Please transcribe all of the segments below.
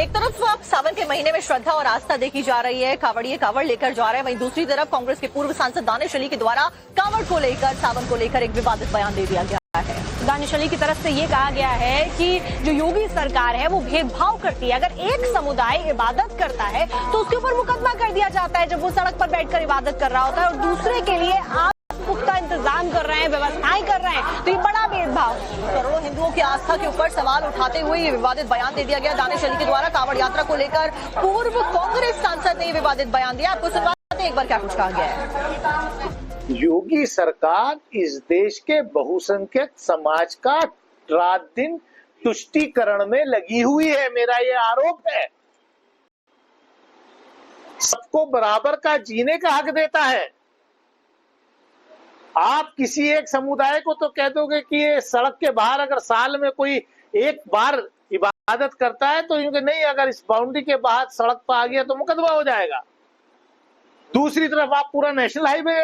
एक तरफ सावन के महीने में श्रद्धा और आस्था देखी जा रही है, कांवड़िए कांवड़ लेकर जा रहे हैं, वहीं दूसरी तरफ कांग्रेस के पूर्व सांसद दानिश अली के द्वारा कांवड़ को लेकर, सावन को लेकर एक विवादित बयान दे दिया गया है। दानिश अली की तरफ से ये कहा गया है कि जो योगी सरकार है वो भेदभाव करती है। अगर एक समुदाय इबादत करता है तो उसके ऊपर मुकदमा कर दिया जाता है जब वो सड़क पर बैठकर इबादत कर रहा होता है, और दूसरे के लिए आप पुख्ता इंतजाम कर रहे हैं, व्यवस्थाएं कर रहे हैं, तो ये बड़ा भेदभाव। करोड़ों हिंदुओं की आस्था के ऊपर सवाल उठाते हुए ये विवादित बयान दे दिया गया दानिश अली के द्वारा। कांवड़ यात्रा को लेकर पूर्व कांग्रेस सांसद ने विवादित बयान दिया। आपको सुनवाते हैं एक बार क्या कुछ कहा गया है। योगी सरकार इस देश के बहुसंख्यक समाज का रात दिन तुष्टीकरण में लगी हुई है, मेरा ये आरोप है। सबको बराबर का जीने का हक देता है। आप किसी एक समुदाय को तो कह दोगे कि ये सड़क के बाहर अगर साल में कोई एक बार इबादत करता है तो इनके नहीं, अगर इस बाउंड्री के बाहर सड़क पर आ गया तो मुकदमा हो जाएगा। दूसरी तरफ आप पूरा नेशनल हाईवे,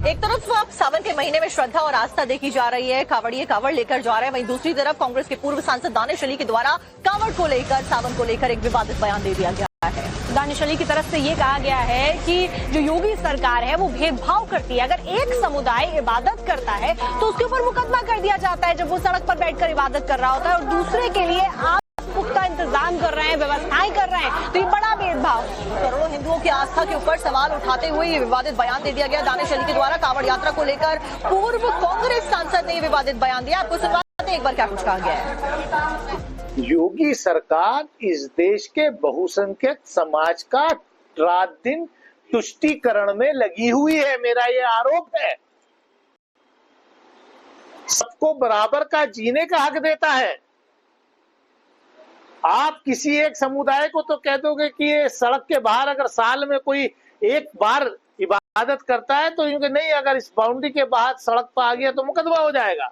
एक तरफ सावन के महीने में श्रद्धा और आस्था देखी जा रही है, कांवड़िए कांवड़ लेकर जा रहे हैं, वहीं दूसरी तरफ कांग्रेस के पूर्व सांसद दानिश अली के द्वारा कांवड़ को लेकर, सावन को लेकर एक विवादित बयान दे दिया गया है। दानिश अली की तरफ से ये कहा गया है कि जो योगी सरकार है वो भेदभाव करती है। अगर एक समुदाय इबादत करता है तो उसके ऊपर मुकदमा कर दिया जाता है जब वो सड़क पर बैठकर इबादत कर रहा होता है, और दूसरे के लिए आप पुख्ता इंतजाम कर रहे हैं, व्यवस्थाएं कर रहे हैं, तो ये बड़ा भेदभाव। करोड़ों हिंदुओं की आस्था के ऊपर सवाल उठाते हुए ये विवादित बयान दे दिया गया दानिश अली के द्वारा। कांवड़ यात्रा को लेकर पूर्व कांग्रेस सांसद ने विवादित बयान दिया। आपको सुनवाते हैं एक बार क्या कुछ कहा गया है। योगी सरकार इस देश के बहुसंख्यक समाज का रात दिन तुष्टीकरण में लगी हुई है, मेरा ये आरोप है। सबको बराबर का जीने का हक देता है। आप किसी एक समुदाय को तो कह दोगे कि ये सड़क के बाहर अगर साल में कोई एक बार इबादत करता है तो इनके नहीं, अगर इस बाउंड्री के बाहर सड़क पर आ गया तो मुकदमा हो जाएगा।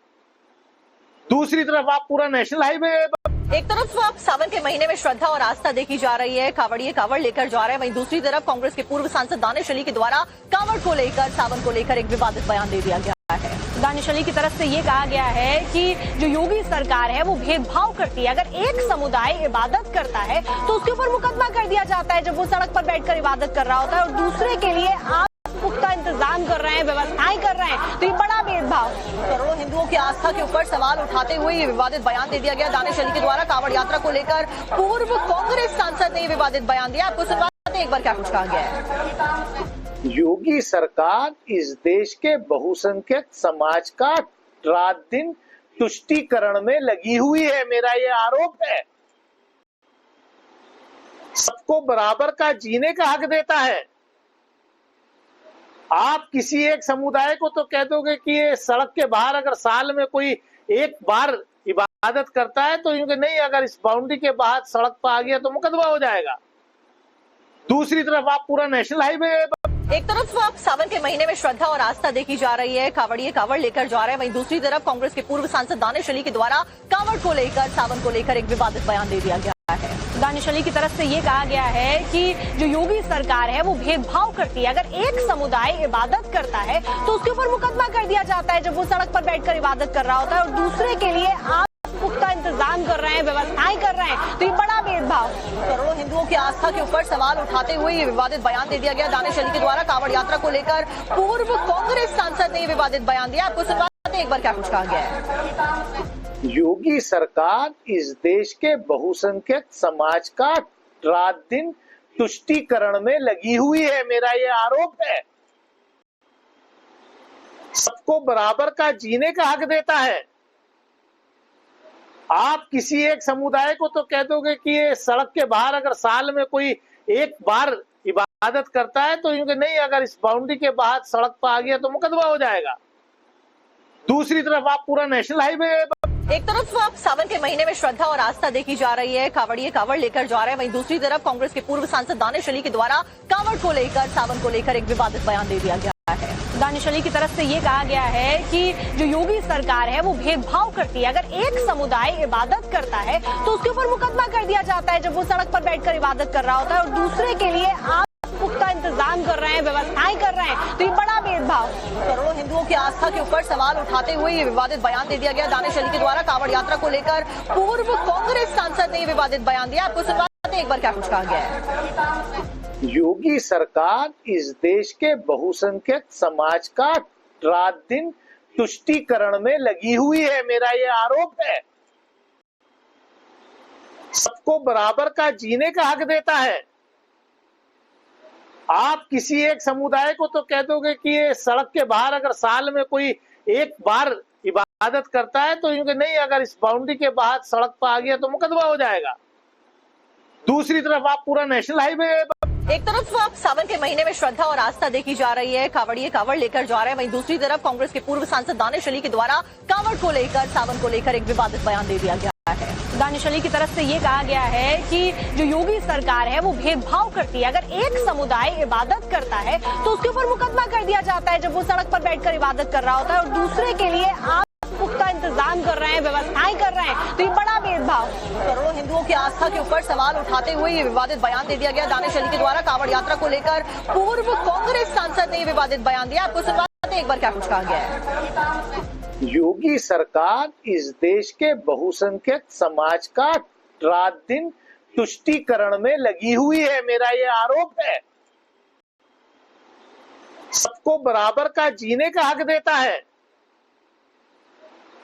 दूसरी तरफ आप पूरा नेशनल हाईवे, एक तरफ सावन के महीने में श्रद्धा और आस्था देखी जा रही है, कांवड़िए कांवड़ लेकर जा रहे हैं, वहीं दूसरी तरफ कांग्रेस के पूर्व सांसद दानिश अली के द्वारा कांवड़ को लेकर, सावन को लेकर एक विवादित बयान दे दिया गया है। दानिश अली की तरफ से ये कहा गया है कि जो योगी सरकार है वो भेदभाव करती है। अगर एक समुदाय इबादत करता है तो उसके ऊपर मुकदमा कर दिया जाता है जब वो सड़क पर बैठकर इबादत कर रहा होता है, और दूसरे के लिए आप पुख्ता इंतजाम कर रहे हैं, व्यवस्थाएं कर रहे हैं, तो ये बड़ा भेदभाव। करोड़ों हिंदुओं की आस्था के ऊपर सवाल उठाते हुए ये विवादित बयान दे दिया गया दानिश अली के द्वारा। कांवड़ यात्रा को लेकर पूर्व कांग्रेस सांसद ने विवादित बयान दिया। आपको सुनवाते हैं एक बार क्या कुछ कहा गया है। योगी सरकार इस देश के बहुसंख्यक समाज का रात दिन तुष्टीकरण में लगी हुई है, मेरा ये आरोप है। सबको बराबर का जीने का हक देता है। आप किसी एक समुदाय को तो कह दोगे कि ये सड़क के बाहर अगर साल में कोई एक बार इबादत करता है तो इनके नहीं, अगर इस बाउंड्री के बाहर सड़क पर आ गया तो मुकदमा हो जाएगा। दूसरी तरफ आप पूरा नेशनल हाईवे, एक तरफ सावन के महीने में श्रद्धा और आस्था देखी जा रही है, कांवड़िए कांवड़ लेकर जा रहे हैं, वहीं दूसरी तरफ कांग्रेस के पूर्व सांसद दानिश अली के द्वारा कांवड़ को लेकर, सावन को लेकर एक विवादित बयान दे दिया गया है। दानिश अली की तरफ से ये कहा गया है कि जो योगी सरकार है वो भेदभाव करती है। अगर एक समुदाय इबादत करता है तो उसके ऊपर मुकदमा कर दिया जाता है जब वो सड़क पर बैठकर इबादत कर रहा होता है, और दूसरे के लिए आप पुख्ता इंतजाम कर रहे हैं, व्यवस्थाएं कर रहे हैं, तो ये बड़ा भेदभाव। करोड़ों हिंदुओं की आस्था के ऊपर सवाल उठाते हुए ये विवादित बयान दे दिया गया दानिश अली के द्वारा। कांवड़ यात्रा को लेकर पूर्व कांग्रेस सांसद ने विवादित बयान दिया। आपको सुनवाते हैं एक बार क्या कुछ कहा गया है। योगी सरकार इस देश के बहुसंख्यक समाज का रात दिन तुष्टीकरण में लगी हुई है, मेरा ये आरोप है। सबको बराबर का जीने का हक देता है। आप किसी एक समुदाय को तो कह दोगे कि ये सड़क के बाहर अगर साल में कोई एक बार इबादत करता है तो इनके नहीं, अगर इस बाउंड्री के बाहर सड़क पर आ गया तो मुकदमा हो जाएगा। दूसरी तरफ आप पूरा नेशनल हाईवे, एक तरफ सावन के महीने में श्रद्धा और आस्था देखी जा रही है, कांवड़िए कांवड़ लेकर जा रहे हैं, वहीं दूसरी तरफ कांग्रेस के पूर्व सांसद दानिश अली के द्वारा कांवड़ को लेकर, सावन को लेकर एक विवादित बयान दे दिया गया है। दानिश अली की तरफ से ये कहा गया है कि जो योगी सरकार है वो भेदभाव करती है। अगर एक समुदाय इबादत करता है तो उसके ऊपर मुकदमा कर दिया जाता है जब वो सड़क पर बैठकर इबादत कर रहा होता है, और दूसरे के लिए आप पुख्ता इंतजाम कर रहे हैं, व्यवस्थाएं कर रहे हैं, तो ये बड़ा भेदभाव। करोड़ों हिंदुओं की आस्था के ऊपर सवाल उठाते हुए ये विवादित बयान दे दिया गया दानिश अली के द्वारा। कांवड़ यात्रा को लेकर पूर्व कांग्रेस सांसद ने विवादित बयान दिया। आपको सुनवाते हैं हैं एक बार क्या कुछ कहा गया है। योगी सरकार इस देश के बहुसंख्यक समाज का रात दिन तुष्टीकरण में लगी हुई है, मेरा ये आरोप है। सबको बराबर का जीने का हक देता है। आप किसी एक समुदाय को तो कह दोगे कि ये सड़क के बाहर अगर साल में कोई एक बार इबादत करता है तो इनके नहीं, अगर इस बाउंड्री के बाहर सड़क पर आ गया तो मुकदमा हो जाएगा। दूसरी तरफ आप पूरा नेशनल हाईवे, एक तरफ आप सावन के महीने में श्रद्धा और आस्था देखी जा रही है, कावड़िए कावड़ लेकर जा रहे हैं, वहीं दूसरी तरफ कांग्रेस के पूर्व सांसद दानिश अली के द्वारा कावड़ को लेकर, सावन को लेकर एक विवादित बयान दे दिया गया है। दानिश अली की तरफ से ये कहा गया है कि जो योगी सरकार है वो भेदभाव करती है। अगर एक समुदाय इबादत करता है तो उसके ऊपर मुकदमा कर दिया जाता है जब वो सड़क पर बैठकर इबादत कर रहा होता है, और दूसरे के लिए आप पुख्ता इंतजाम कर रहे हैं, व्यवस्थाएं कर रहे हैं, तो ये बड़ा भेदभाव। करोड़ों हिंदुओं की आस्था के ऊपर सवाल उठाते हुए ये विवादित बयान दे दिया गया दानिश अली के द्वारा। कावड़ यात्रा को लेकर पूर्व कांग्रेस सांसद ने ये विवादित बयान दिया। आपको सुनवाते हैं एक बार क्या कुछ कहा गया है। योगी सरकार इस देश के बहुसंख्यक समाज का रात दिन तुष्टीकरण में लगी हुई है, मेरा ये आरोप है। सबको बराबर का जीने का हक देता है।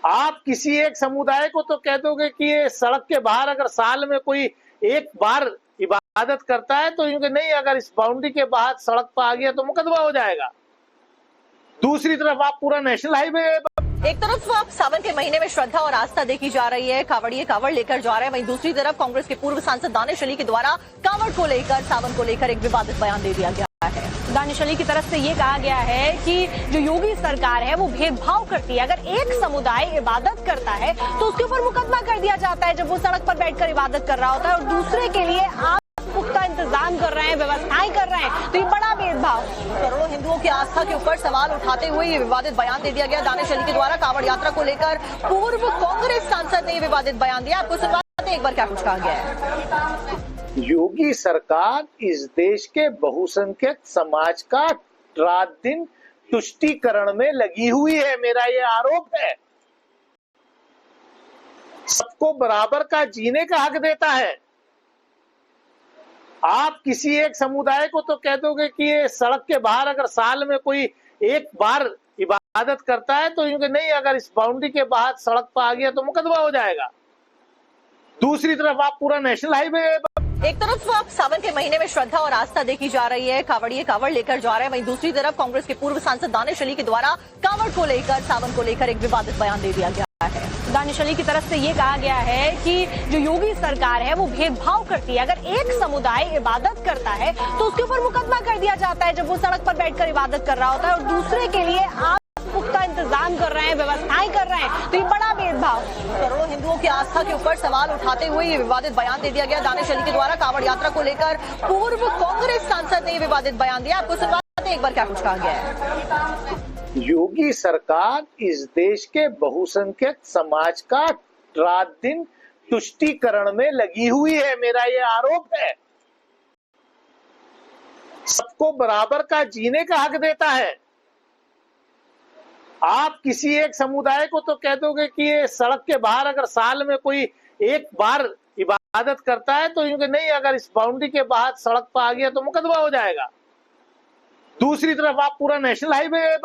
आप किसी एक समुदाय को तो कह दोगे कि ये सड़क के बाहर अगर साल में कोई एक बार इबादत करता है तो इनके नहीं, अगर इस बाउंड्री के बाहर सड़क पर आ गया तो मुकदमा हो जाएगा। दूसरी तरफ आप पूरा नेशनल हाईवे, एक तरफ आप सावन के महीने में श्रद्धा और आस्था देखी जा रही है, कावड़िए कावड़ लेकर जा रहे हैं, वहीं दूसरी तरफ कांग्रेस के पूर्व सांसद दानिश अली के द्वारा कावड़ को लेकर, सावन को लेकर एक विवादित बयान दे दिया गया है। दानिश अली की तरफ से ये कहा गया है कि जो योगी सरकार है वो भेदभाव करती है। अगर एक समुदाय इबादत करता है तो उसके ऊपर मुकदमा कर दिया जाता है जब वो सड़क पर बैठकर इबादत कर रहा होता है, और दूसरे के लिए आप पुख्ता इंतजाम कर रहे हैं, व्यवस्थाएं कर रहे हैं, तो ये बड़ा भेदभाव। करोड़ों हिंदुओं की आस्था के ऊपर सवाल उठाते हुए ये विवादित बयान दे दिया गया दानिश अली के द्वारा। कावड़ यात्रा को लेकर पूर्व कांग्रेस सांसद ने ये विवादित बयान दिया। आपको सुनवाते हैं एक बार क्या कुछ कहा गया है। योगी सरकार इस देश के बहुसंख्यक समाज का रात दिन तुष्टीकरण में लगी हुई है, मेरा ये आरोप है। सबको बराबर का जीने का हक देता है। आप किसी एक समुदाय को तो कह दोगे कि ये सड़क के बाहर अगर साल में कोई एक बार इबादत करता है तो इनके नहीं, अगर इस बाउंड्री के बाहर सड़क पर आ गया तो मुकदमा हो जाएगा। दूसरी तरफ आप पूरा नेशनल हाईवे, एक तरफ आप सावन के महीने में श्रद्धा और आस्था देखी जा रही है, कावड़िए कावड़ लेकर जा रहे हैं, वहीं दूसरी तरफ कांग्रेस के पूर्व सांसद दानिश अली के द्वारा कावड़ को लेकर, सावन को लेकर एक विवादित बयान दे दिया गया है। दानिश अली की तरफ से ये कहा गया है कि जो योगी सरकार है वो भेदभाव करती है। अगर एक समुदाय इबादत करता है तो उसके ऊपर मुकदमा कर दिया जाता है जब वो सड़क पर बैठकर इबादत कर रहा होता है, और दूसरे के लिए आप पुख्ता इंतजाम कर रहे हैं, व्यवस्थाएं कर रहे हैं, तो ये बड़ा भेदभाव। करोड़ों हिंदुओं की आस्था के ऊपर सवाल उठाते हुए ये विवादित बयान दे दिया गया दानिश अली के द्वारा। कावड़ यात्रा को लेकर पूर्व कांग्रेस सांसद ने ये विवादित बयान दिया। आपको सुनवाते हैं एक बार क्या कुछ कहा गया है। योगी सरकार इस देश के बहुसंख्यक समाज का रात दिन तुष्टीकरण में लगी हुई है, मेरा ये आरोप है। सबको बराबर का जीने का हक देता है। आप किसी एक समुदाय को तो कह दोगे कि ये सड़क के बाहर अगर साल में कोई एक बार इबादत करता है तो इनके नहीं, अगर इस बाउंड्री के बाहर सड़क पर आ गया तो मुकदमा हो जाएगा। दूसरी तरफ आप पूरा नेशनल हाईवे